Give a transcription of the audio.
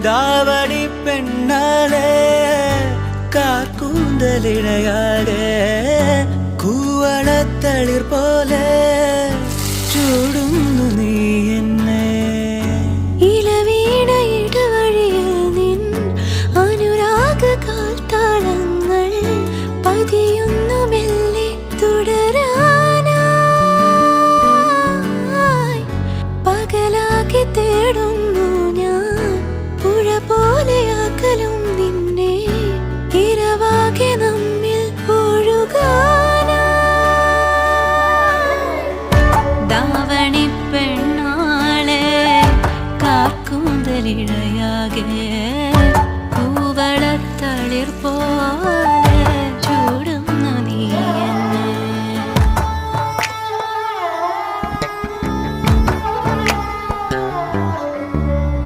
தாவணி பெண்ணாலே കാർക്കൂന്തലിഴയാകെ കൂവളത്തളിർ പോലെ ചൂടുന്നു നീ എന്നെ ഇളവീണയിടവഴിയിൽ നിൻ അനുരാഗ കാൽത്താളങ്ങൾ പതിയുന്നു മെല്ലെ തുടരാനായി പകലാക്കി തേടുന്നു ഞാൻ പുഴ പോലെ അകലും നിന്നെ ഇരവാകെ നമ്മിൽ ഒഴുകാനായി ദാവണി പെണ്ണാളെ കാർക്കൂന്തലിഴയാകെ കൂവളത്തളിർ പോലെ